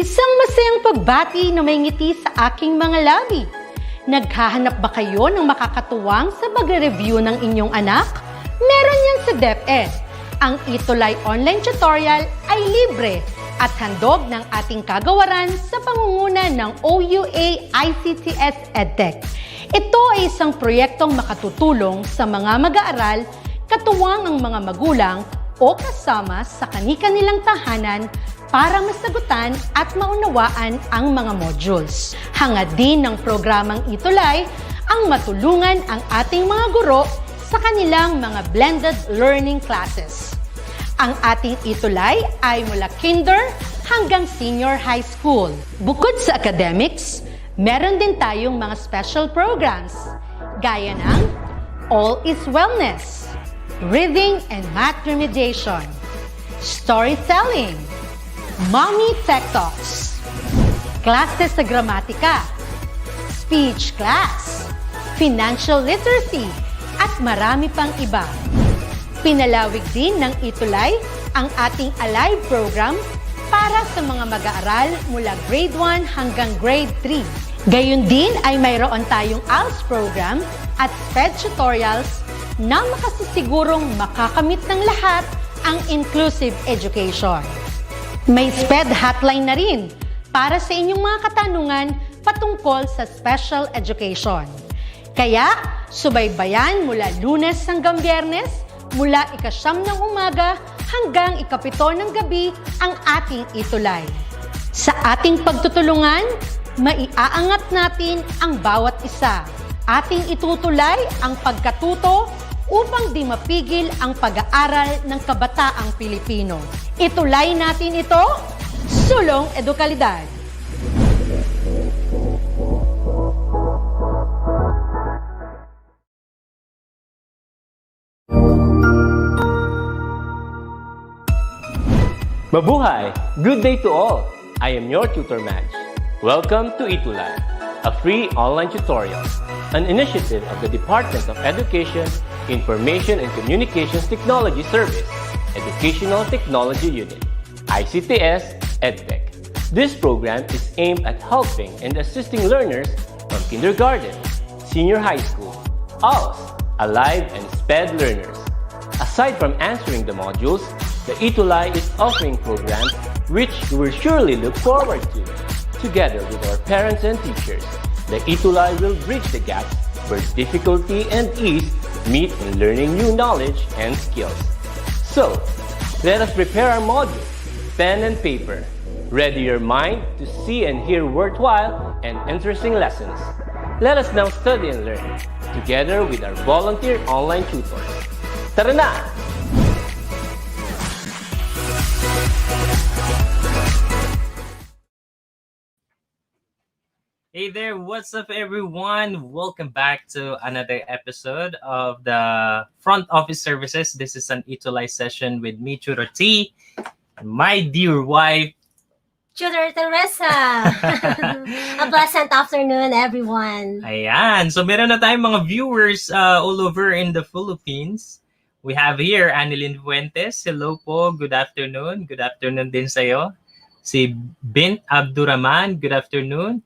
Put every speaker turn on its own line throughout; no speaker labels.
Isang masayang pagbati na may ngiti sa aking mga labi. Naghahanap ba kayo ng makakatuwang sa pagre-review ng inyong anak? Meron yan sa DepEd. Ang ETULay online tutorial ay libre at handog ng ating kagawaran sa pangunguna ng OUA ICTS EdTech. Ito ay isang proyektong makatutulong sa mga mag-aaral, katuwang ang mga magulang o kasama sa kani-kanilang tahanan para masagutan at maunawaan ang mga modules. Hangad din ng programang ETULay ang matulungan ang ating mga guro sa kanilang mga blended learning classes. Ang ating ETULay ay mula kinder hanggang senior high school. Bukod sa academics, meron din tayong mga special programs gaya ng All is Wellness, Reading and Math Remediation, Storytelling, Mommy Tech Talks, Classes sa Gramatika, Speech Class, Financial Literacy, at marami pang iba. Pinalawig din ng ETULay ang ating Alive program para sa mga mag-aaral mula grade 1 hanggang grade 3. Gayun din ay mayroon tayong ALS program at SPED tutorials na makasisigurong makakamit ng lahat ang inclusive education. May SPED hotline na rin para sa inyong mga katanungan patungkol sa special education. Kaya, subaybayan mula Lunes hanggang Biyernes, mula 9:00 ng umaga hanggang 7:00 ng gabi ang ating ETULay. Sa ating pagtutulungan, maiaangat natin ang bawat isa. Ating itutulay ang pagkatuto upang di mapigil ang pag-aaral ng kabataang Pilipino. ETULay natin ito, sulong edukalidad.
Mabuhay! Good day to all! I am your tutor Madge. Welcome to ETULay, a free online tutorial, an initiative of the Department of Education, Information and Communications Technology Service, Educational Technology Unit, ICTS EdTech. This program is aimed at helping and assisting learners from kindergarten, senior high school, ALS, Alive, and SPED learners. Aside from answering the modules, the ETULay is offering programs which you will surely look forward to. Together with our parents and teachers, the ETULay will bridge the gaps where difficulty and ease meet in learning new knowledge and skills. So, let us prepare our modules, pen and paper. Ready your mind to see and hear worthwhile and interesting lessons. Let us now study and learn, together with our volunteer online tutors. Tara na!
Hey there, what's up everyone? Welcome back to another episode of the Front Office Services. This is an ETULay session with me, Tutor T, and my dear wife,
Tutor Teresa. A pleasant afternoon, everyone.
Ayan. So meron na tayong mga viewers all over in the Philippines. We have here Annalyn Fuentes. Hello po, good afternoon. Good afternoon din sa'yo. Si Bint Abdurrahman, good afternoon.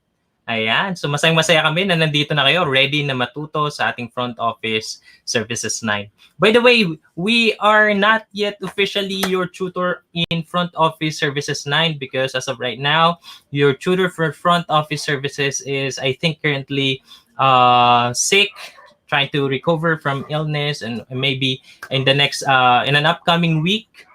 Ayan. So masayang-masaya kami na nandito na kayo, ready na matuto sa ating Front Office Services 9. By the way, we are not yet officially your tutor in Front Office Services 9 because as of right now, your tutor for Front Office Services is, I think, currently sick, trying to recover from illness, and maybe in the next, in an upcoming week,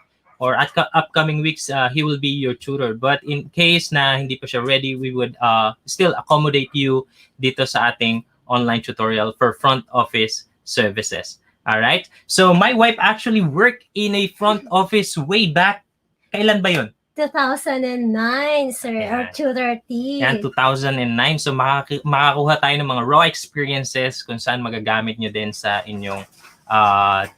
or at upcoming weeks, he will be your tutor. But in case na hindi pa siya ready, we would still accommodate you dito sa ating online tutorial for front office services. All right? So my wife actually worked in a front office way back. Kailan ba yun?
2009, Sir, or Tutor T.
Yan, 2009. So makakuha tayo ng mga raw experiences kung saan magagamit nyo din sa inyong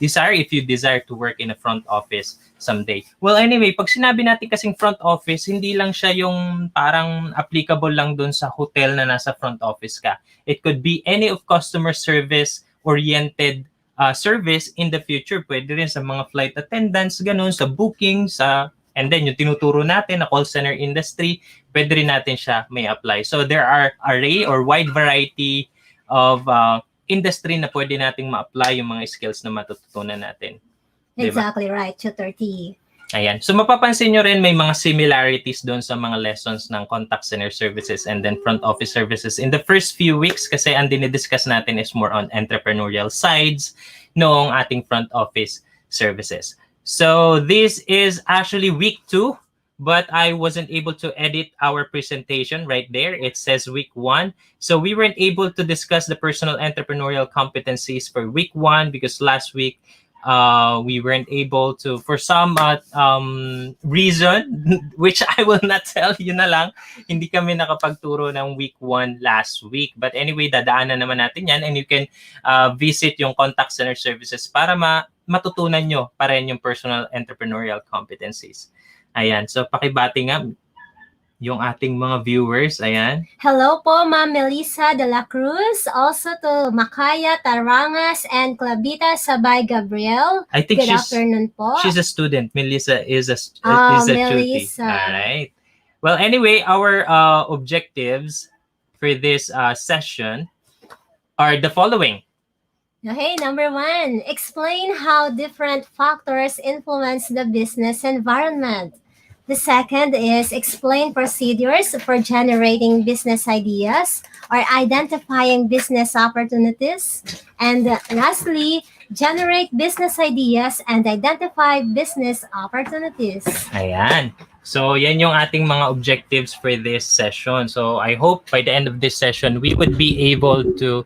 desire, if you desire to work in a front office someday. Well, anyway, pag sinabi natin kasing front office, hindi lang siya yung parang applicable lang dun sa hotel na nasa front office ka. It could be any of customer service oriented service in the future. Pwede rin sa mga flight attendants, ganun, sa booking, sa And then yung tinuturo natin na call center industry, pwede rin natin siya may apply. So there are array or wide variety of industry na pwede nating ma-apply yung mga skills na matututunan natin. Diba?
Exactly right, Tutor T.
Ayan. So mapapansin nyo rin may mga similarities doon sa mga lessons ng contact center services and then front office services in the first few weeks kasi ang dinidiscuss natin is more on entrepreneurial sides noong ating front office services. So this is actually week 2, but I wasn't able to edit our presentation right there. It says week 1. So we weren't able to discuss the personal entrepreneurial competencies for week 1 because last week we weren't able to, for some reason, which I will not tell you na lang, hindi kami nakapagturo ng week 1 last week. But anyway, dadaanan naman natin yan and you can visit yung contact center services para matutunan nyo pa rin yung personal entrepreneurial competencies. Ayan, so pakibati nga yung ating mga viewers. Ayan.
Hello po, Ma'am Melissa de la Cruz. Also to Makaya Tarangas and Clavita Sabay Gabriel.
I think
Good afternoon po.
She's a student. Melissa is a
Melissa.
tutie. All right. Well, anyway, our objectives for this session are the following.
Okay, number 1, explain how different factors influence the business environment. The second is explain procedures for generating business ideas or identifying business opportunities. And lastly, generate business ideas and identify business opportunities.
Ayan. So, yan yung ating mga objectives for this session. So, I hope by the end of this session, we would be able to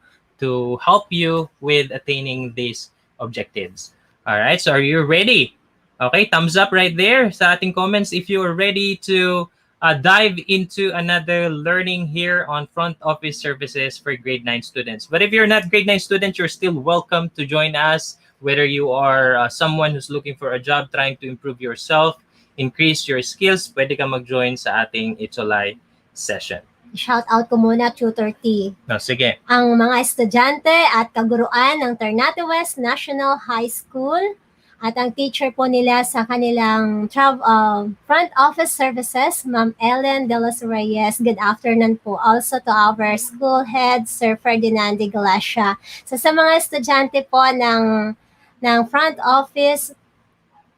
help you with attaining these objectives. All right. So, are you ready? Okay, thumbs up right there sa ating comments if you are ready to dive into another learning here on front office services for grade 9 students. But if you're not grade 9 student, you're still welcome to join us, whether you are someone who's looking for a job, trying to improve yourself, increase your skills, pwede ka mag-join sa ating ETULay session.
Shout out ko muna, Tutor T.
No, sige.
Ang mga estudyante at kaguruan ng Ternate West National High School at ang teacher po nila sa kanilang front office services, Ma'am Ellen De Los Reyes. Good afternoon po. Also to our school head, Sir Ferdinand de Galacia. So sa mga estudyante po ng front office,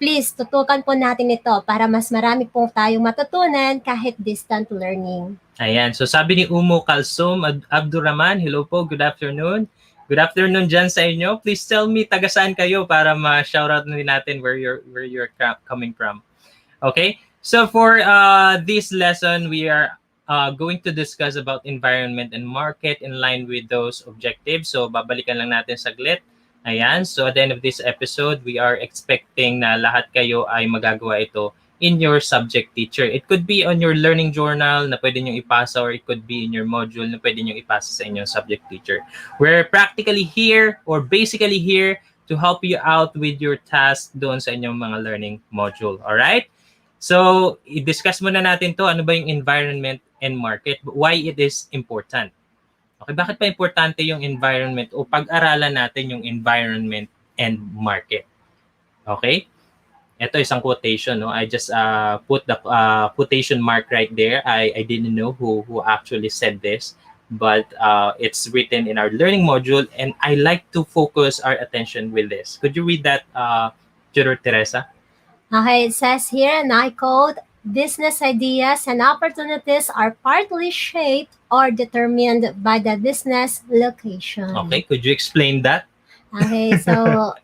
please tutukan po natin ito para mas marami po tayong matutunan kahit distant learning.
Ayan. So sabi ni Umo Kalsum Abdurrahman, hello po, good afternoon. Good afternoon dyan sa inyo. Please tell me taga saan kayo para ma-shoutout natin where you're coming from. Okay? So for this lesson, we are going to discuss about environment and market in line with those objectives. So babalikan lang natin saglit. Ayan. So at the end of this episode, we are expecting na lahat kayo ay magagawa ito in your subject teacher. It could be on your learning journal na pwede nyo ipasa or it could be in your module na pwede nyo ipasa sa inyong subject teacher. We're practically here or basically here to help you out with your task doon sa inyong mga learning module. Alright? So, i-discuss muna natin to. Ano ba yung environment and market? Why it is important? Okay, bakit pa importante yung environment o pag-aralan natin yung environment and market? Okay? Ito isang quotation, no? I just put the quotation mark right there. I didn't know who actually said this, but it's written in our learning module, and I like to focus our attention with this. Could you read that, Tutor Teresa?
Okay, it says here, and I quote, business ideas and opportunities are partly shaped or determined by the business location.
Okay, could you explain that?
Okay, so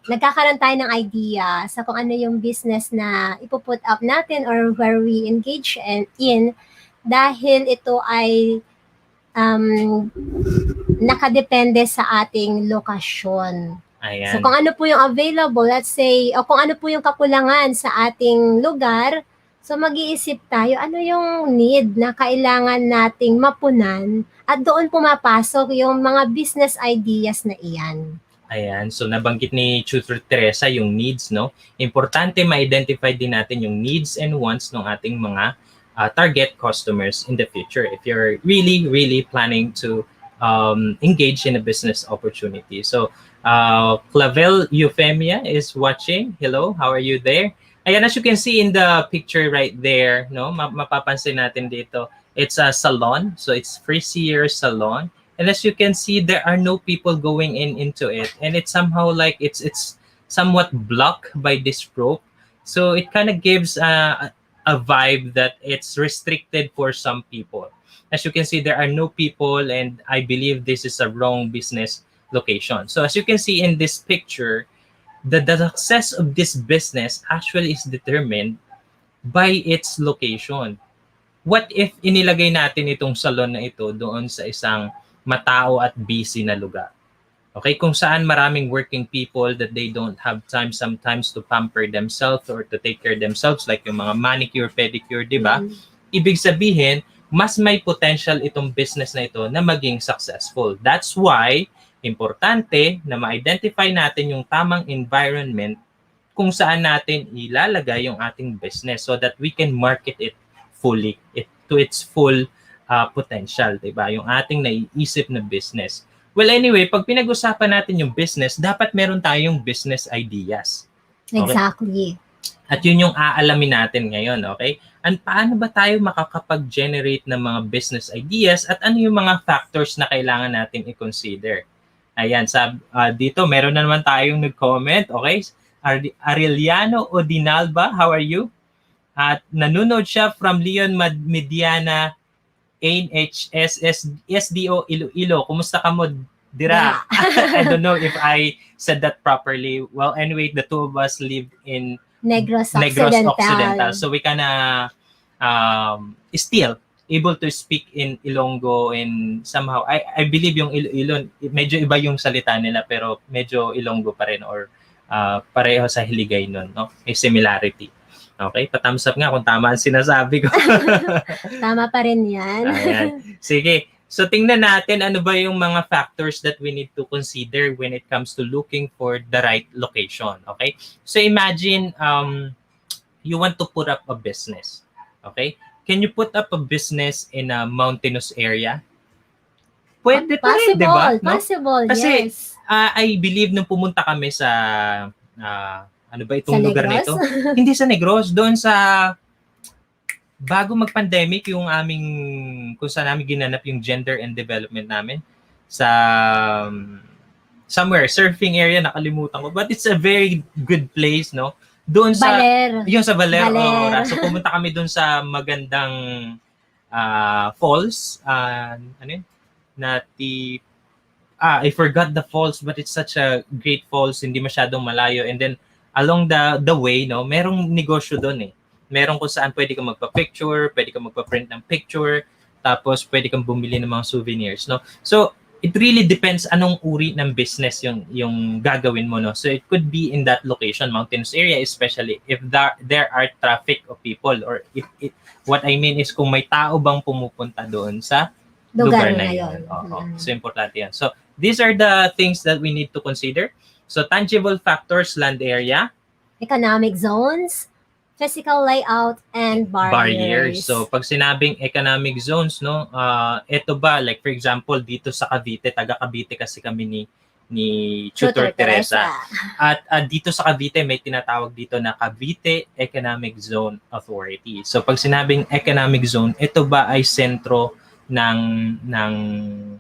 nagkakaroon tayo ng idea sa kung ano yung business na ipuput up natin or where we engage in dahil ito ay nakadepende sa ating lokasyon.
Ayan.
So kung ano po yung available, let's say, o kung ano po yung kakulangan sa ating lugar, so mag-iisip tayo, ano yung need na kailangan nating mapunan at doon pumapasok yung mga business ideas na iyan.
Ayan, so nabanggit ni Tutor Teresa yung needs, no? Importante ma-identify din natin yung needs and wants ng ating mga target customers in the future if you're really planning to engage in a business opportunity. So, Clavel Euphemia is watching. Hello, how are you there? Ayan, as you can see in the picture right there, no, mapapansin natin dito, it's a salon. So it's Frisier Salon. And as you can see, there are no people going into it. And it's somehow like it's somewhat blocked by this rope. So it kind of gives a vibe that it's restricted for some people. As you can see, there are no people, and I believe this is a wrong business location. So as you can see in this picture, the success of this business actually is determined by its location. What if inilagay natin itong salon na ito doon sa isang matao at busy na lugar? Okay, kung saan maraming working people that they don't have time sometimes to pamper themselves or to take care of themselves, like yung mga manicure, pedicure, di ba? Ibig sabihin, mas may potential itong business na ito na maging successful. That's why, importante na ma-identify natin yung tamang environment kung saan natin ilalagay yung ating business so that we can market it fully, to its full potential, diba? Yung ating naiisip na business. Well, anyway, pag pinag-usapan natin yung business, dapat meron tayong business ideas. Okay?
Exactly.
At yun yung aalamin natin ngayon, okay? And paano ba tayo makakapag-generate ng mga business ideas at ano yung mga factors na kailangan natin i-consider? Ayan, dito meron na naman tayong nag-comment, okay? Arellano Odinalba, how are you? At nanonood siya from Leon Mediana, NHSSDO Iloilo. Kumusta ka mo, Dira? I don't know if I said that properly. Well, anyway, the two of us live in
Negros
Occidental.
Occidental.
So we can still able to speak in Ilonggo, and somehow I believe yung Iloilo medyo iba yung salita nila pero medyo Ilonggo pa rin, or pareho sa Hiligay nun, no? May similarity. Okay, pa-thumbs up nga kung tama ang sinasabi ko.
Tama pa rin yan.
Ayan. Sige. So tingnan natin ano ba yung mga factors that we need to consider when it comes to looking for the right location. Okay? So imagine you want to put up a business. Okay? Can you put up a business in a mountainous area? Pwede pa rin, di ba? No?
Possible,
Kasi,
yes.
I believe nung pumunta kami sa ano ba itong
Sa
lugar
Negros?
nito? Hindi sa Negros, doon sa bago mag-pandemic yung kung saan namin ginanap yung gender and development namin sa somewhere, surfing area, nakalimutan ko. But it's a very good place, no? Doon sa
Baler.
yung sa Baler.
Baler.
So pumunta kami doon sa magandang falls. Ano yun? I forgot the falls, but it's such a great falls, hindi masyadong malayo. And then along the way, no, merong negosyo doon eh. Meron kung saan pwede kang magpa-picture, pwede kang magpa-print ng picture, tapos pwede kang bumili ng mga souvenirs, no? So it really depends anong uri ng business yung gagawin mo, no? So it could be in that location, mountainous area, especially if there are traffic of people, or what I mean is kung may tao bang pumupunta doon sa lugar na yun. So importante yan. So these are the things that we need to consider. So tangible factors, land area,
Economic zones, physical layout, and barriers.
So pag sinabing economic zones, no, ito ba, like for example dito sa Cavite, taga Cavite kasi kami ni Tutor Teresa. At dito sa Cavite may tinatawag dito na Cavite Economic Zone Authority. So pag sinabing economic zone, ito ba ay sentro ng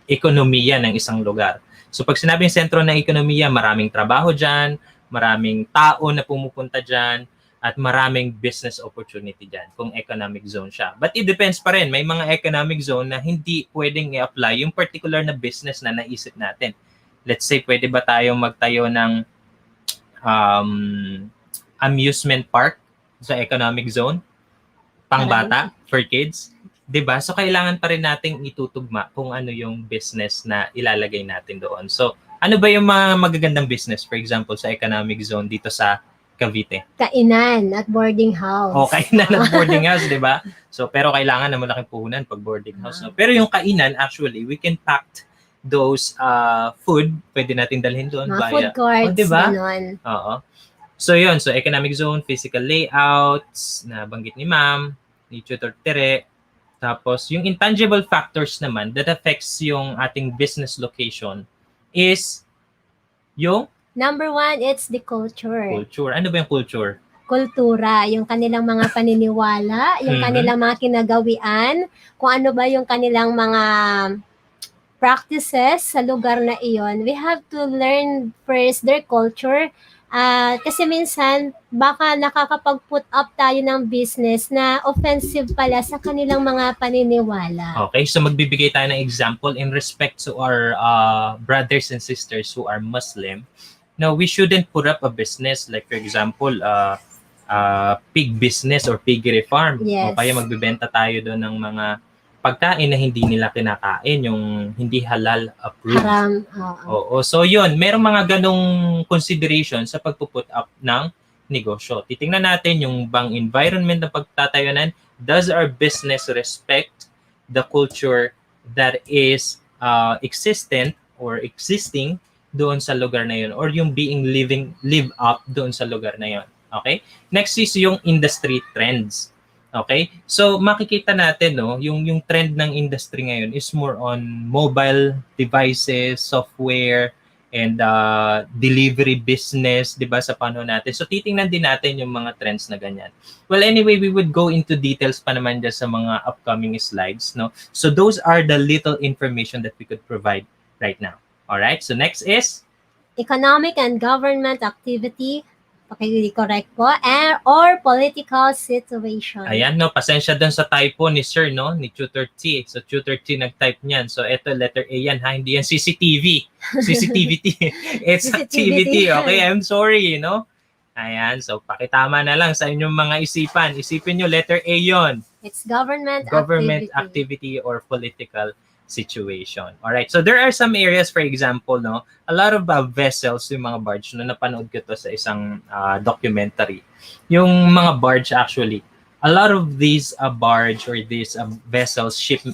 ekonomiya ng isang lugar. So pag sinabing sentro ng ekonomiya, maraming trabaho dyan, maraming tao na pumupunta dyan, at maraming business opportunity dyan kung economic zone siya. But it depends pa rin. May mga economic zone na hindi pwedeng i-apply yung particular na business na naisip natin. Let's say, pwede ba tayong magtayo ng amusement park sa economic zone? Pangbata, for kids? Diba? So, kailangan pa rin nating itutugma kung ano yung business na ilalagay natin doon. So, ano ba yung mga magagandang business, for example, sa economic zone dito sa Cavite?
Kainan at boarding house.
O, kainan at boarding house, di ba? So, pero kailangan na malaking puhunan pag boarding house. No? Pero yung kainan, actually, we can pack those food, pwede natin dalhin doon.
Mga food courts,
diba?
ganun.
Oo. So, yun. So, economic zone, physical layouts, na banggit ni Ma'am, ni Tutor Tere. Tapos, yung intangible factors naman that affects yung ating business location is yung
Number 1, it's the culture.
Culture. Ano ba yung culture?
Kultura, yung kanilang mga paniniwala, yung
Mhm.
kanilang mga kinagawian, kung ano ba yung kanilang mga practices sa lugar na iyon. We have to learn first their culture. Kasi minsan, baka nakakapag-put up tayo ng business na offensive pala sa kanilang mga paniniwala.
Okay, so magbibigay tayo ng example in respect to our brothers and sisters who are Muslim. No, we shouldn't put up a business like, for example, pig business or piggery farm. O
Yes.
kaya magbibenta tayo doon ng mga pagkain na hindi nila kinakain, yung hindi halal approved.
Haram. Oo.
Oo. So yun, merong mga ganong consideration sa pagpuput up ng negosyo. Titingnan natin yung bang environment na pagtatayunan. Does our business respect the culture that is existent or existing doon sa lugar na yun, or yung live up doon sa lugar na yun? Okay? Next is yung industry trends. Okay? So makikita natin, no, yung trend ng industry ngayon is more on mobile devices, software, and delivery business, 'di ba, sa panahon natin. So titingnan din natin yung mga trends na ganyan. Well, anyway, we would go into details pa naman dyan sa mga upcoming slides, no. So those are the little information that we could provide right now. All right? So next is
Economic and government activity, correct po, or political situation.
ayan, no, pasensya dun sa typo ni Sir, no, ni Tutor T. So Tutor T nag-type niyan. So ito letter A yan, ha, hindi yan CCTV. CCTVT. It's activity. Okay, I'm sorry, no. Ayan, so pakitama na lang sa inyong mga isipan. Isipin nyo, letter A yon.
It's government
Activity or political situation. All right. So there are some areas, for example, no, a lot of vessels, yung mga barge, no, napanood ko to sa isang documentary. Yung mga barge actually, a lot of these barge or these vessels, ship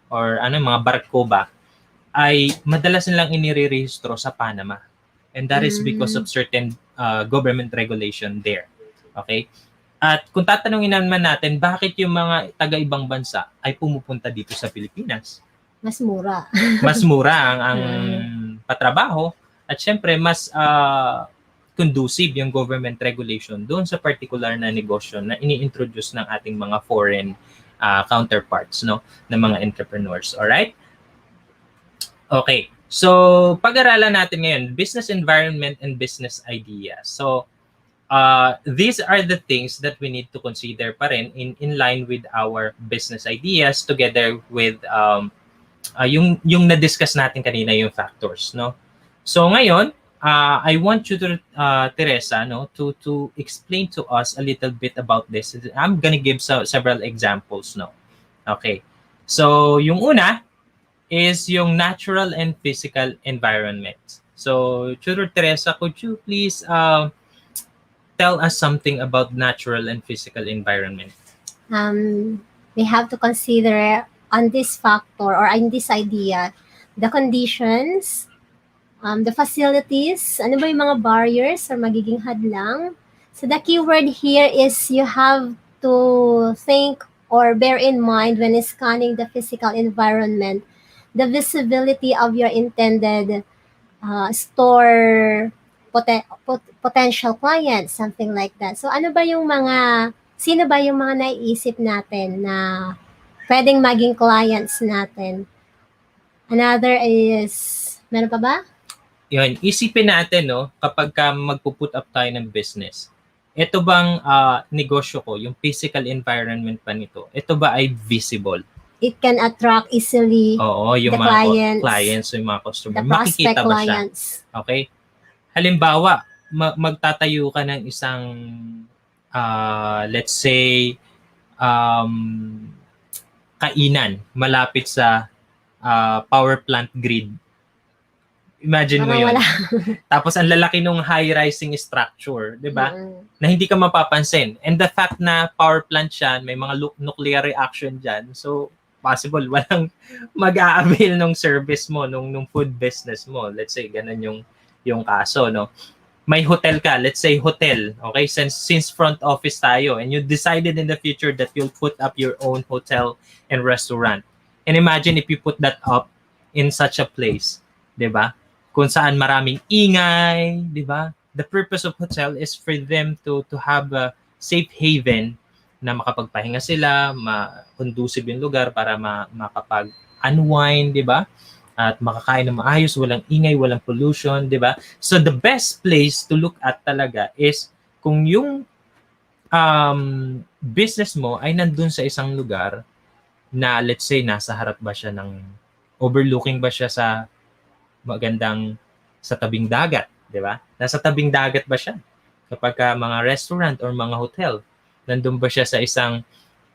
or mga barko ba, ay madalas nilang inirerehistro sa Panama. And that is because of certain government regulation there. Okay? At kung tatanungin naman natin, bakit yung mga taga-ibang bansa ay pumupunta dito sa Pilipinas?
Mas mura.
Mas mura ang patrabaho at syempre mas conducive yung government regulation doon sa particular na negosyo na ini-introduce ng ating mga foreign counterparts, no, ng mga entrepreneurs. All right? Okay. So, pag-aralan natin ngayon, business environment and business ideas. So, these are the things that we need to consider pa rin in line with our business ideas together with yung na-discuss natin kanina, yung factors, no? So, ngayon, I want you to, Teresa, no, to explain to us a little bit about this. I'm gonna give several examples, no? Okay. So, yung una is yung natural and physical environment. So, Tutor Teresa, could you please tell us something about natural and physical environment?
We have to consider on this factor or in this idea, the conditions, the facilities, ano ba yung mga barriers or magiging hadlang. So the key word here is you have to think or bear in mind when scanning the physical environment, the visibility of your intended store potential clients, something like that. So sino ba yung mga naiisip natin na pwedeng maging clients natin? Another is, meron pa ba?
Yun, isipin natin, no, kapag magpuput up tayo ng business, ito bang negosyo ko, yung physical environment pa nito, ito ba ay visible?
It can attract easily
yung
the
mga clients, yung mga customer.
the prospect
Makikita ba
clients.
siya? Okay? Halimbawa, magtatayo ka ng isang, let's say, kainan malapit sa power plant grid. Imagine mo yun. Tapos ang lalaki nung high-rising structure, di ba? Na hindi ka mapapansin. And the fact na power plant siya, may mga nuclear reaction dyan. So, possible, walang mag-a-avail ng service mo, nung food business mo. Let's say, ganun yung kaso, no? May hotel ka, let's say hotel, okay? Since front office tayo, and you decided in the future that you'll put up your own hotel and restaurant. And imagine if you put that up in such a place, di ba? kung saan maraming ingay, di ba? The purpose of hotel is for them to have a safe haven na makapagpahinga sila, conducive yung lugar para makapag-unwind, di ba? At makakain ng maayos, walang ingay, walang pollution, di ba? So the best place to look at talaga is kung yung business mo ay nandun sa isang lugar na let's say nasa harap ba siya ng overlooking ba siya sa magandang sa tabing dagat, di ba? Nasa tabing dagat ba siya? Kapag mga restaurant or mga hotel, nandun ba siya sa isang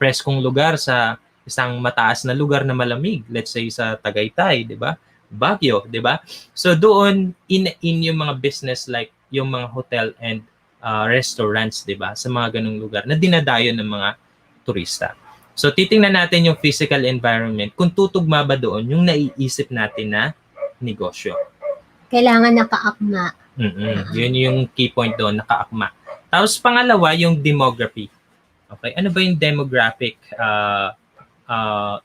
preskong lugar, sa isang mataas na lugar na malamig, let's say sa Tagaytay, di ba? Baguio, di ba? So doon, in yung mga business like yung mga hotel and restaurants, di ba? Sa mga ganung lugar na dinadayo ng mga turista. So titingnan natin yung physical environment, kung tutugma ba doon yung naiisip natin na negosyo.
Kailangan nakaakma.
Yun yung key point doon, nakaakma. Tapos pangalawa, yung demography. Okay, ano ba yung demographic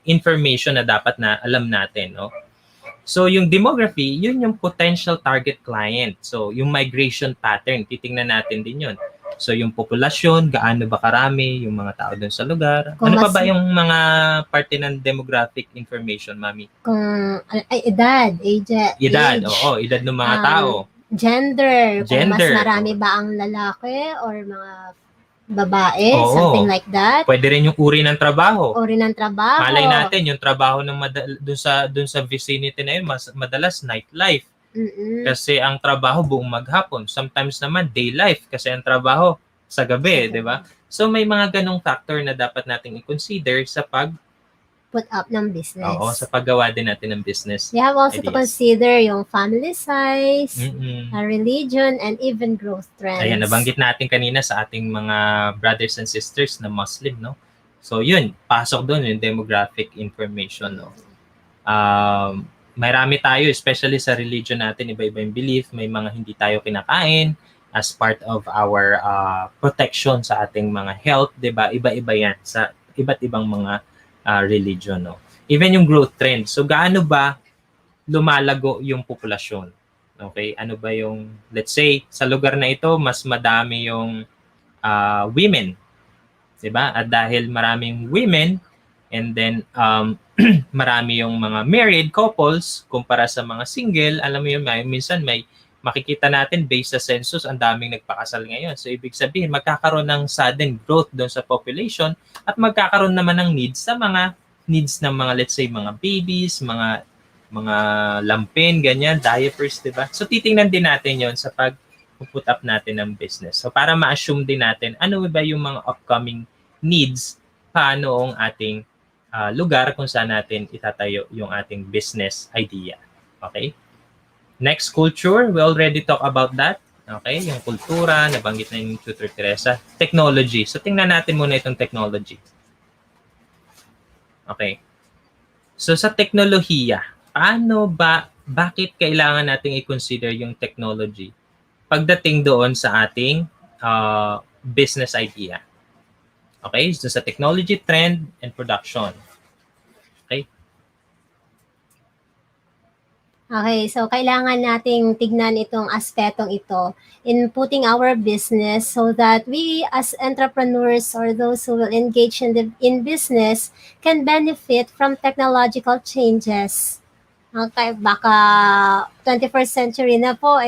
information na dapat na alam natin, no? So yung demography, yun yung potential target client. So yung migration pattern, titingnan natin din yun. So yung populasyon, gaano ba karami yung mga tao doon sa lugar?
Kung
Ano pa
mas-
ba yung mga parte ng demographic information, Mami?
Kung edad,
Edad,
age,
oo, edad ng mga tao.
gender, kung mas
Gender,
marami
oo.
ba ang lalaki or mga babae,
Oo.
something like that.
Pwede rin yung uri ng trabaho.
Uri ng trabaho.
Malay natin, yung trabaho ng dun sa vicinity na yun, madalas nightlife.
Mm-mm.
Kasi ang trabaho buong maghapon. Sometimes naman day life kasi ang trabaho sa gabi, di ba? So may mga ganong factor na dapat nating i-consider sa
Put up ng business.
sa paggawa din natin ng business.
You have also to
ideas.
consider yung family size,
Mm-mm.
religion, and even growth trends.
Ayan, nabanggit natin kanina sa ating mga brothers and sisters na Muslim, no? So yun, pasok doon yung demographic information, no? Marami tayo, especially sa religion natin, iba-iba yung belief, may mga hindi tayo kinakain as part of our protection sa ating mga health, 'di ba? Iba-iba 'yan sa iba't ibang mga religion, no. Even yung growth trend. So gaano ba lumalago yung populasyon? Okay? Ano ba yung, let's say, sa lugar na ito mas madami yung women, 'di ba? At dahil maraming women and then marami yung mga married couples kumpara sa mga single, alam mo yun, minsan may makikita natin based sa census, ang daming nagpakasal ngayon. So ibig sabihin, magkakaroon ng sudden growth doon sa population at magkakaroon naman ng needs ng mga, let's say, mga babies, mga lampin, ganyan, diapers, di ba? So titingnan din natin yon sa pag-put up natin ng business. So para ma-assume din natin, ano ba yung mga upcoming needs paano ang ating lugar kung saan natin itatayo yung ating business idea. Okay? Next, culture. We already talk about that. Okay? Yung kultura, nabanggit na yung Tutor Teresa. Technology. So, tingnan natin muna itong technology. Okay. So, sa teknolohiya, bakit kailangan nating i-consider yung technology pagdating doon sa ating business idea? Okay? So, sa technology, trend, and production. Okay?
Okay, so kailangan nating tignan itong aspetong ito in putting our business so that we as entrepreneurs or those who will engage in business can benefit from technological changes. Okay, baka 21st century na po,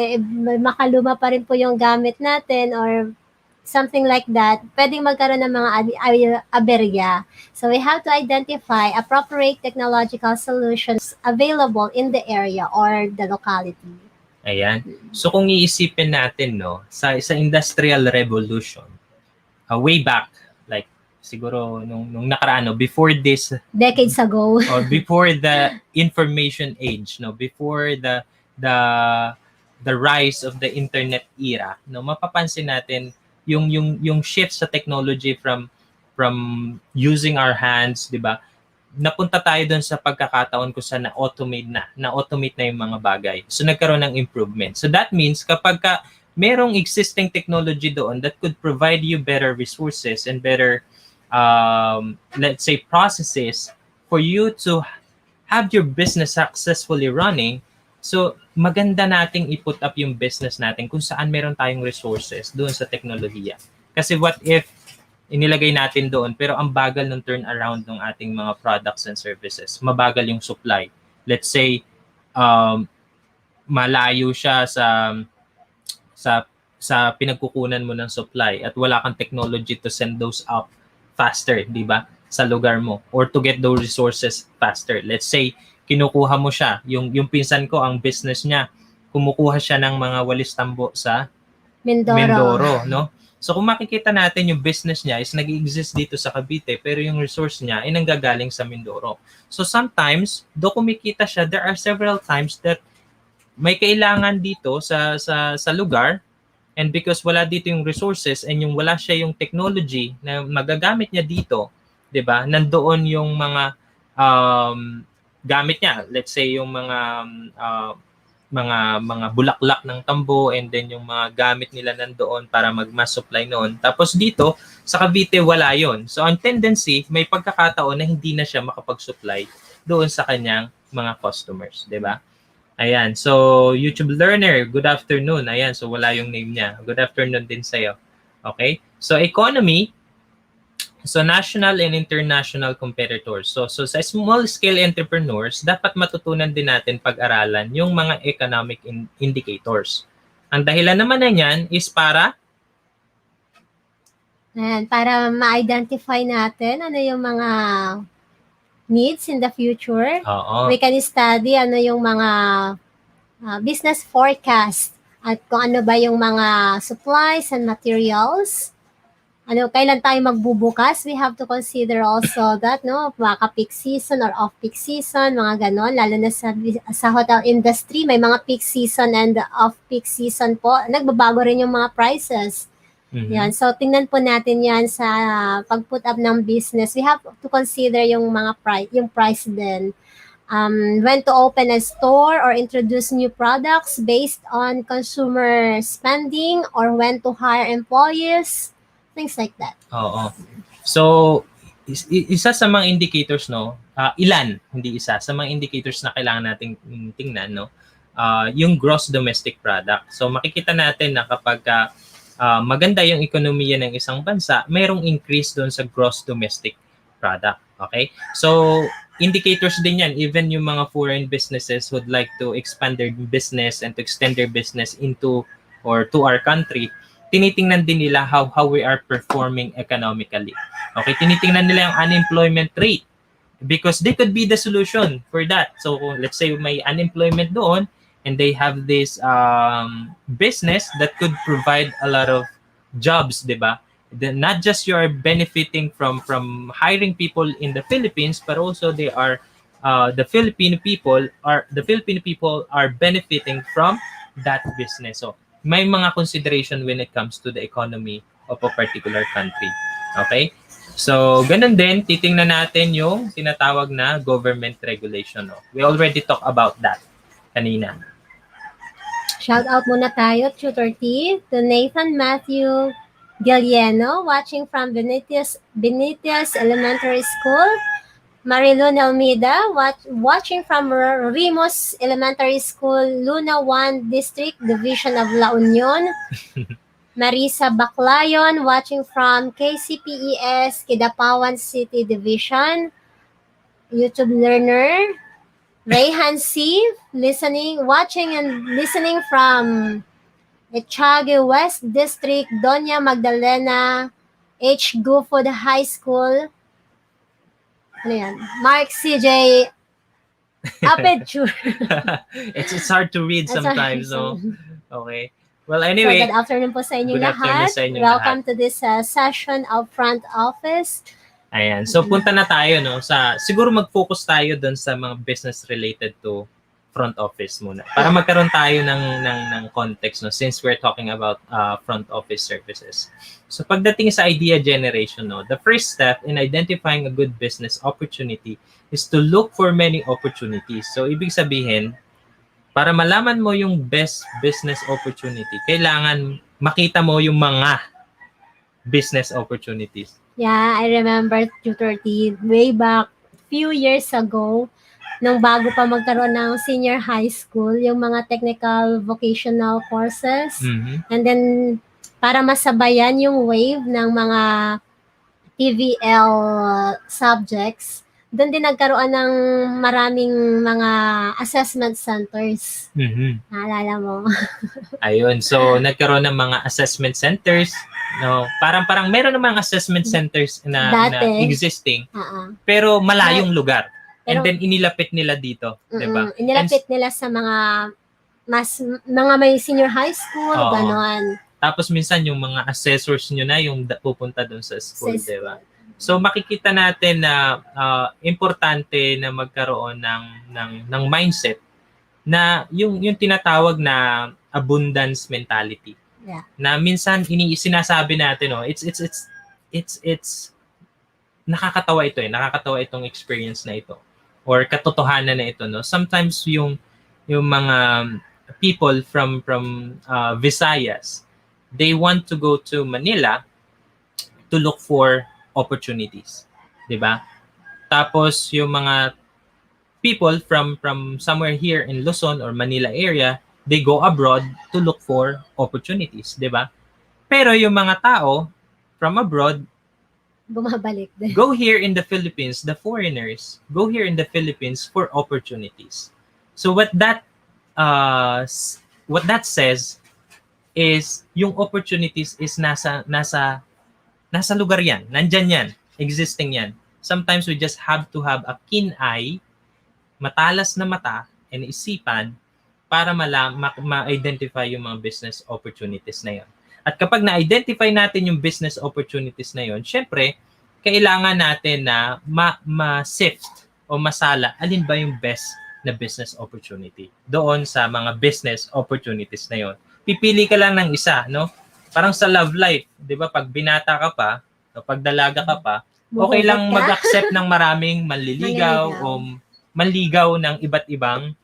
makaluma pa rin po yung gamit natin or something like that, pwedeng magkaroon ng mga aberya. So we have to identify appropriate technological solutions available in the area or the locality.
Ayan. So kung iisipin natin, no, sa industrial revolution, way back, like siguro nung nakaraan, no, before this,
decades ago,
or before the information age, no, before the rise of the internet era, no, mapapansin natin yung shift sa technology from using our hands, 'di ba? Napunta tayo doon sa pagkakataon kung saan na-automate na yung mga bagay. So nagkaroon ng improvement. So that means kapag merong existing technology doon that could provide you better resources and better let's say processes for you to have your business successfully running, so maganda nating i-put up yung business natin kung saan meron tayong resources doon sa teknolohiya. Kasi what if inilagay natin doon pero ang bagal ng turnaround ng ating mga products and services, mabagal yung supply. Let's say malayo siya sa sa pinagkukunan mo ng supply at wala kang technology to send those up faster, di ba? Sa lugar mo or to get those resources faster. Let's say kinukuha mo siya, yung pinsan ko ang business niya, kumukuha siya ng mga walis tambo sa Mindoro, no? So kung makikita natin yung business niya is nag-exist dito sa Cavite pero yung resource niya ay nanggagaling sa Mindoro. So sometimes, do kumikita siya, there are several times that may kailangan dito sa lugar and because wala dito yung resources and yung wala siya yung technology na magagamit niya dito, 'di ba? Nandoon yung mga gamit niya, let's say yung mga bulaklak ng tambo and then yung mga gamit nila nandoon para mag-mass supply noon. Tapos dito sa Cavite wala 'yon. So ang tendency may pagkakataon na hindi na siya makapag-supply doon sa kanyang mga customers, 'di ba? Ayan. So, YouTube learner, good afternoon. Ayan. So, wala yung name niya. Good afternoon din sa'yo. Okay? So, economy. So, national and international competitors. So sa small-scale entrepreneurs, dapat matutunan din natin pag-aralan yung mga economic indicators. Ang dahilan naman na yan is para
ma-identify natin ano yung mga needs in the future.
Oo.
We can study ano yung mga business forecast at kung ano ba yung mga supplies and materials. Ano, kailan tayo magbubukas? We have to consider also that, no, baka peak season or off-peak season, mga ganon. Lalo na sa hotel industry, may mga peak season and off-peak season po. Nagbabago rin yung mga prices. Yan. So, tingnan po natin yan sa pag-put up ng business. We have to consider yung mga price din. When to open a store or introduce new products based on consumer spending or when to hire employees, things like that.
Oo. So, isa sa mga indicators, no, hindi isa, sa mga indicators na kailangan nating tingnan, no, yung gross domestic product. So, makikita natin na kapag maganda yung ekonomiya ng isang bansa, mayroong increase doon sa gross domestic product. Okay? So, indicators din yan. Even yung mga foreign businesses would like to expand their business and to extend their business into or to our country, tinitingnan din nila how we are performing economically. Okay? Tinitingnan nila yung unemployment rate because they could be the solution for that. So, let's say may unemployment doon, and they have this business that could provide a lot of jobs, diba? Not just you are benefiting from hiring people in the Philippines, but also they are the Filipino people are benefiting from that business. So may mga consideration when it comes to the economy of a particular country. Okay? So ganun din, titingnan natin yung tinatawag na government regulation. No? We already talked about that kanina.
Shout out muna tayo, Tutor T, to Nathan Matthew Galieno, watching from Benitez Elementary School. Marilyn Almeida, watching from Rimos Elementary School, Luna 1 District, Division of La Union. Marisa Baclayon, watching from KCPES, Kidapawan City Division. YouTube learner. Rayhan C, watching and listening from Echage West District, Doña Magdalena H. Gufod High School. Ano yan? Mark CJ Aperture.
It's hard to read sometimes, no? Okay. Well, anyway.
So, good afternoon po sa inyong lahat. Welcome to this session of Front Office.
Ayan. So, punta na tayo, no? Siguro mag-focus tayo doon sa mga business related to front office muna. Para magkaroon tayo ng context, no? Since we're talking about front office services. So, pagdating sa idea generation, no? The first step in identifying a good business opportunity is to look for many opportunities. So, ibig sabihin, para malaman mo yung best business opportunity, kailangan makita mo yung mga business opportunities.
Yeah, I remember Tutor T way back few years ago. nung bago pa magkaroon ng senior high school, yung mga technical vocational courses.
Mhm.
And then, para masabayan yung wave ng mga TVL subjects, doon din nagkaroon ng maraming mga assessment centers.
Mhm.
Naalala mo?
Ayun. So, nagkaroon ng mga assessment centers. No, parang meron namang assessment centers na
Dati.
existing,
Oo.
pero malayong lugar. And
Pero-
then inilapit nila dito, 'di ba?
Inilapit nila sa mga may senior high school,
Oo.
ganon.
Tapos minsan yung mga assessors nyo na yung pupunta doon sa school,
Sa
di ba? So makikita natin na importante na magkaroon ng mindset na yung tinatawag na abundance mentality.
Yeah.
Na minsan sinasabi natin, it's nakakatawa ito nakakatawa itong experience na ito or katotohanan na ito, no. Sometimes yung mga people from Visayas, they want to go to Manila to look for opportunities, 'di ba? Tapos yung mga people from somewhere here in Luzon or Manila area, they go abroad to look for opportunities, 'di ba? Pero yung mga tao from abroad
Bumabalik din.
go here in the Philippines, the foreigners go here in the Philippines for opportunities. So what that says is yung opportunities is nasa lugar yan, nandyan yan, existing yan. Sometimes we just have to have a keen eye, matalas na mata, and isipan para ma-identify yung mga business opportunities na yun. At kapag na-identify natin yung business opportunities na yun, syempre, kailangan natin na ma-sift o masala alin ba yung best na business opportunity doon sa mga business opportunities na yun. Pipili ka lang ng isa, no? Parang sa love life, 'di ba? Pag binata ka pa, o pag dalaga ka pa, okay lang mag-accept ng maraming manliligaw o manligaw ng iba't ibang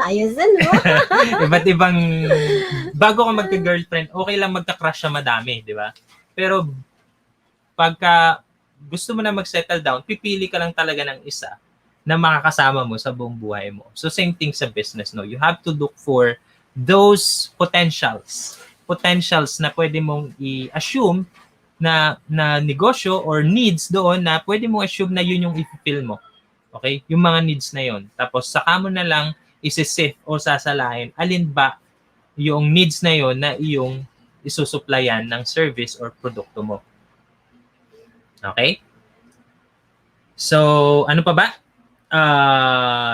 Ayusin mo.
iba't ibang bago ka magka-girlfriend, okay lang magka-crush sa madami, 'di ba? Pero pagka gusto mo na mag-settle down, pipili ka lang talaga ng isa na makakasama mo sa buong buhay mo. So same thing sa business, no. You have to look for those potentials na pwede mong i-assume na negosyo or needs doon na pwede mong assume na yun yung i-fulfill mo. Okay? Yung mga needs na yun. Tapos saka mo na lang isi-sift o sasalahin alin ba yung needs na yun na iyong isusuplayan ng service or produkto mo. Okay? So, ano pa ba?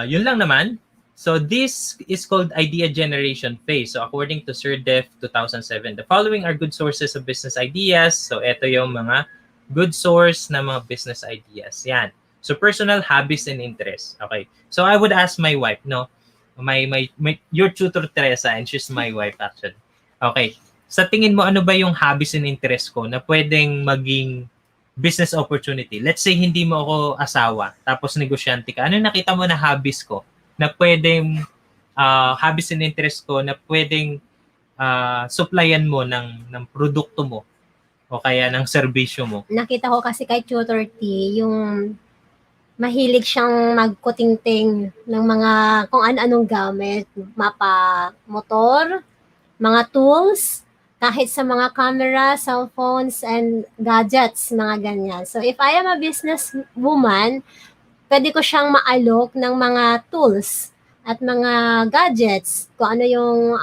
Yun lang naman. So, this is called idea generation phase. So, according to SIRDEF 2007, the following are good sources of business ideas. So, ito yung mga good source na mga business ideas. Yan. So, personal hobbies and interests. Okay. So, I would ask my wife, no? Your tutor, Teresa, and she's my wife, actually. Okay. Sa tingin mo, ano ba yung hobbies and interests ko na pwedeng maging business opportunity? Let's say, hindi mo ako asawa, tapos negosyante ka. Ano nakita mo na hobbies ko na pwedeng, hobbies and interests ko na pwedeng supplyan mo ng produkto mo o kaya ng serbisyo mo?
Nakita ko kasi kay Tutor T, yung mahilig siyang magkutingting ng mga kung ano-anong gamit, mapa, motor, mga tools, kahit sa mga camera, cellphones, and gadgets, mga ganyan. So, if I am a business woman, pwede ko siyang maalok ng mga tools at mga gadgets, kung ano yung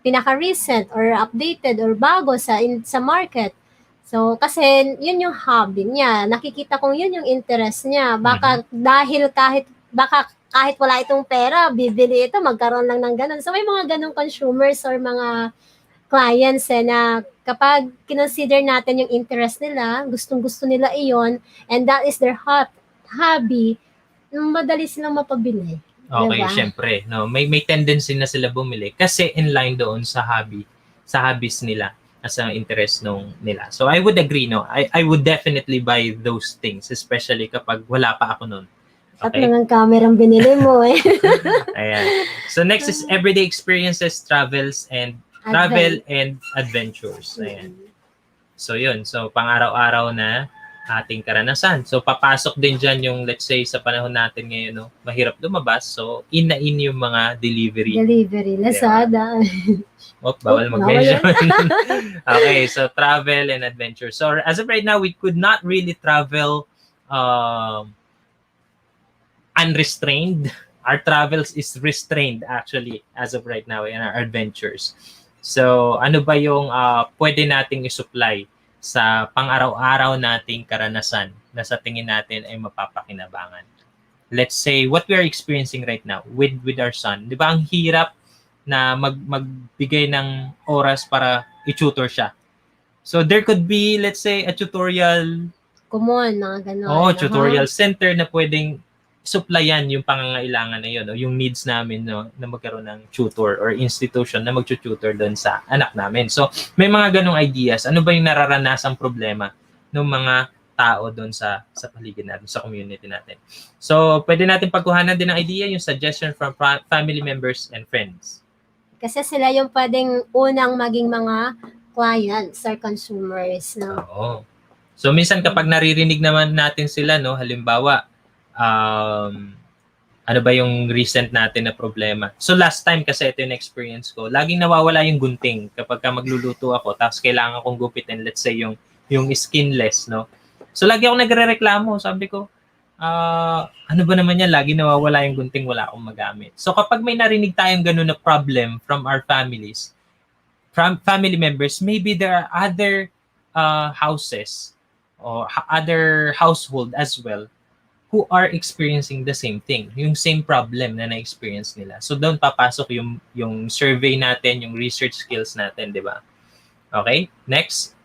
pinaka-recent or updated or bago sa market. So, kasi yun yung hobby niya. Nakikita kong yun yung interest niya. Baka kahit wala itong pera, bibili ito, magkaroon lang ng ganun. So, may mga ganung consumers or mga clients na kapag kinonsider natin yung interest nila, gustong-gusto nila iyon, and that is their hobby, madali silang mapabili.
Okay,
diba?
syempre, no, may tendency na sila bumili kasi in line doon sa hobbies nila as ang interest nila. So I would agree, no. I would definitely buy those things, especially kapag wala pa ako noon.
Okay. At mga kamerang binili mo eh.
Ayan. So next is everyday experiences, travel and adventures. Ayan. So yun. So pang-araw-araw na ating karanasan. So, papasok din dyan yung, let's say, sa panahon natin ngayon, no, mahirap lumabas. So, in na in yung mga delivery.
Delivery, Lazada.
Oh, bawal
Oh,
mag-mention. Okay, so travel and adventure. So, as of right now, we could not really travel unrestrained. Our travels is restrained actually as of right now in our adventures. So, ano ba yung pwede nating isupply sa pang-araw-araw nating karanasan na sa tingin natin ay mapapakinabangan? Let's say what we are experiencing right now with our son. 'Di ba ang hirap na magbigay ng oras para i-tutor siya. So there could be, let's say, a tutorial
Common, mga ganon.
Oh, tutorial center na pwedeng supplyan yung pangangailangan na yun, o yung needs namin, no, na magkaroon ng tutor or institution na mag-tutor doon sa anak namin. So, may mga ganong ideas. Ano ba yung nararanasang problema ng mga tao doon sa paligid natin, sa community natin? So, pwede natin pagkuhanan din ng idea, yung suggestion from family members and friends.
Kasi sila yung pwedeng unang maging mga clients or consumers, no?
Oo. So, minsan kapag naririnig naman natin sila, no, halimbawa, ano ba yung recent natin na problema? So, last time kasi ito yung experience ko, laging nawawala yung gunting kapag ka magluluto ako, tapos kailangan kong gupitin, let's say, yung skinless, no? So, lagi ako nagre-reklamo. Sabi ko, ano ba naman yan? Lagi nawawala yung gunting, wala akong magamit. So, kapag may narinig tayong ganun na problem from our families, from family members, maybe there are other houses or other household as well who are experiencing the same thing, yung same problem na na-experience nila. So doon papasok yung survey natin, yung research skills natin, di ba? Okay, next.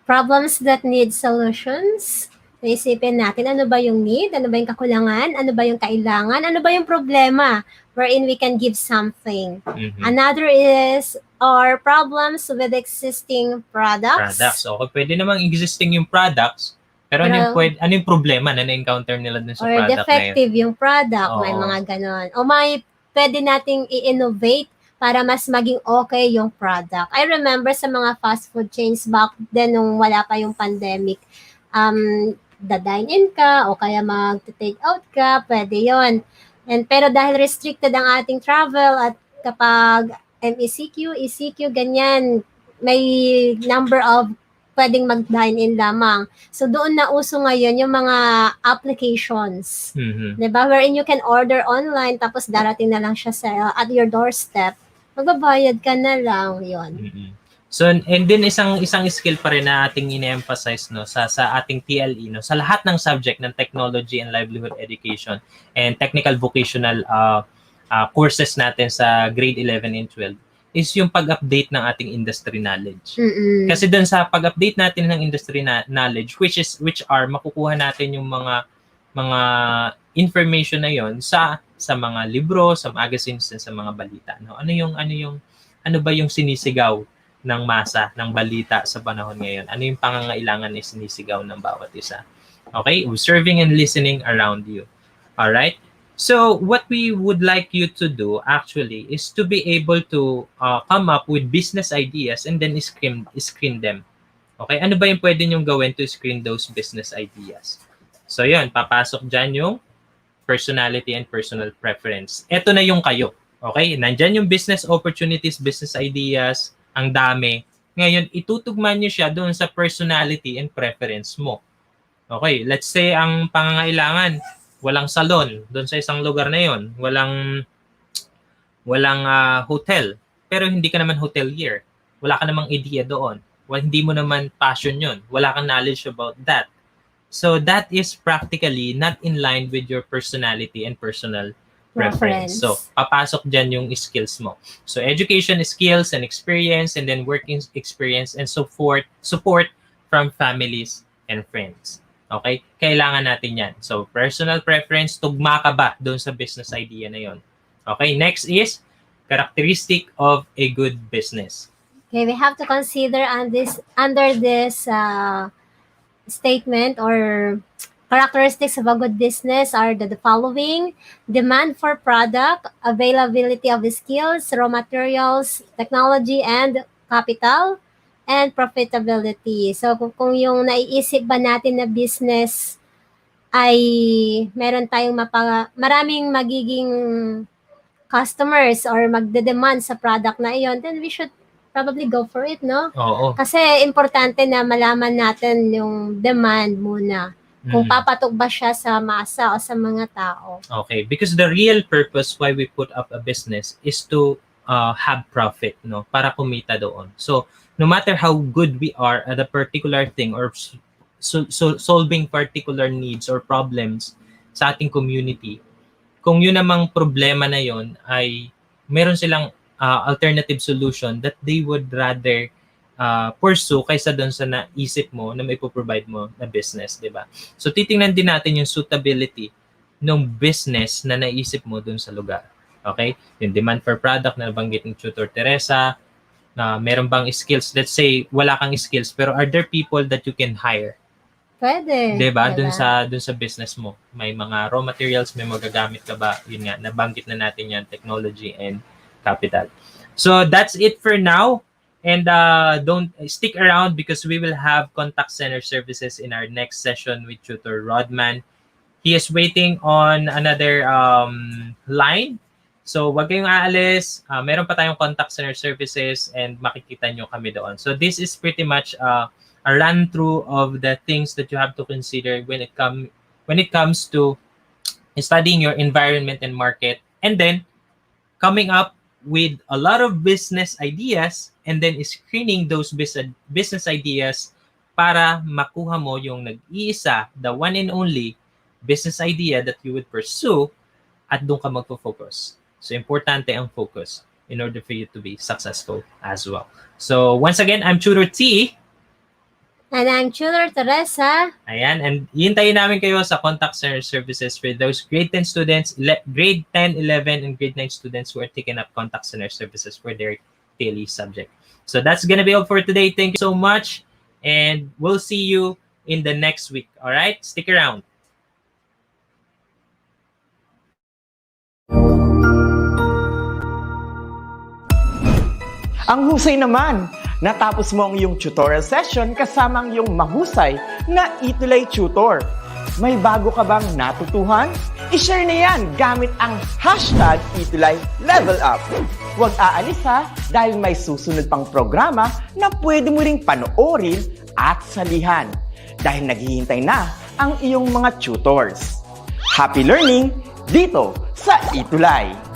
Problems that need solutions. Naisipin natin, ano ba yung need? Ano ba yung kakulangan? Ano ba yung kailangan? Ano ba yung problema wherein we can give something?
Mm-hmm.
Another is our problems with existing products.
So, pwede namang existing yung products, pero ano yung problema na na-encounter nila dun sa
or
product na yun?
Or defective yung product, may
Oo.
mga ganon. O may pwede nating i-innovate para mas maging okay yung product. I remember sa mga fast food chains back then nung wala pa yung pandemic, da-dine-in ka o kaya mag-take out ka, pwede yon. Pero dahil restricted ang ating travel at kapag MECQ, ECQ, ganyan, may number of pwedeng mag-dine-in lamang. So doon na uso ngayon yung mga applications.
Mm-hmm.
Diba? Wherein you can order online tapos darating na lang siya sa at your doorstep. Magbabayad ka na lang yon.
Mm-hmm. So, and then isang skill pa rin na ating ine-emphasize, no, sa ating TLE, no, sa lahat ng subject ng technology and livelihood education and technical vocational courses natin sa grade 11 and 12 is yung pag-update ng ating industry knowledge.
Mm-mm.
Kasi doon sa pag-update natin ng industry knowledge, which are makukuha natin yung mga information na yon sa mga libro, sa magazines, sa mga balita. No? Ano ba yung sinisigaw ng masa, ng balita sa panahon ngayon? Ano yung pangangailangan na sinisigaw ng bawat isa? Okay? Observing and listening around you. All right? So, what we would like you to do actually is to be able to come up with business ideas and then screen them. Okay? Ano ba yung pwede nyong gawin to screen those business ideas? So, yun. Papasok dyan yung personality and personal preference. Ito na yung kayo. Okay? Nandyan yung business opportunities, business ideas, ang dami. Ngayon, itutugman nyo siya doon sa personality and preference mo. Okay? Let's say, ang pangangailangan, walang salon doon sa isang lugar na yon, walang hotel, pero hindi ka naman hotelier, wala ka namang idea doon, hindi mo naman passion yon, wala kang knowledge about that, so that is practically not in line with your personality and personal preference. So papasok dyan yung skills mo. So education, skills, and experience, and then working experience and support from families and friends. Okay? Kailangan natin yan. So, personal preference, tugma ka ba doon sa business idea na yon? Okay? Next is characteristic of a good business.
Okay, we have to consider under this statement or characteristics of a good business are the following: demand for product, availability of skills, raw materials, technology, and capital, and profitability. So kung yung naiisip ba natin na business ay meron tayong maraming magiging customers or magde-demand sa product na iyon, then we should probably go for it, no?
Oo.
Kasi importante na malaman natin yung demand muna. Kung papatok ba siya sa masa o sa mga tao.
Okay, because the real purpose why we put up a business is to have profit, no? Para kumita doon. So, no matter how good we are at a particular thing or solving particular needs or problems sa ating community, kung yun namang problema na yun ay meron silang alternative solution that they would rather pursue kaysa doon sa naisip mo na may provide mo na business, di ba? So, titingnan din natin yung suitability ng business na naisip mo doon sa lugar. Okay? Yung demand for product na nabanggit ng Tutor Teresa, na meron bang skills? Let's say, wala kang skills, pero are there people that you can hire?
Pwede.
Diba? Dun sa business mo. May mga raw materials, may magagamit ka ba? Yun nga, nabanggit na natin yan, technology and capital. So, that's it for now. And don't stick around because we will have contact center services in our next session with Tutor Rodman. He is waiting on another line. So, wag kayong aalis. Meron pa tayong contact center services and makikita nyo kami doon. So, this is pretty much a run-through of the things that you have to consider when it comes to studying your environment and market. And then, coming up with a lot of business ideas and then screening those business ideas para makuha mo yung nag-iisa, the one and only business idea that you would pursue at doon ka magpo-focus. So, importante ang focus in order for you to be successful as well. So, once again, I'm Tutor T.
And I'm Tutor Teresa.
Ayan, and hintayin namin kayo sa contact center services for those grade 10 students, grade 10, 11, and grade 9 students who are taking up contact center services for their daily subject. So that's gonna be all for today. Thank you so much, and we'll see you in the next week. All right, stick around.
Ang husay naman! Natapos mo ang iyong tutorial session kasama ang iyong mahusay na ETULay tutor. May bago ka bang natutuhan? I-share na yan gamit ang hashtag #ETULayLevelUp. Huwag aalis ha, dahil may susunod pang programa na pwede mo ring panoorin at salihan. Dahil naghihintay na ang iyong mga tutors. Happy learning dito sa ETULay!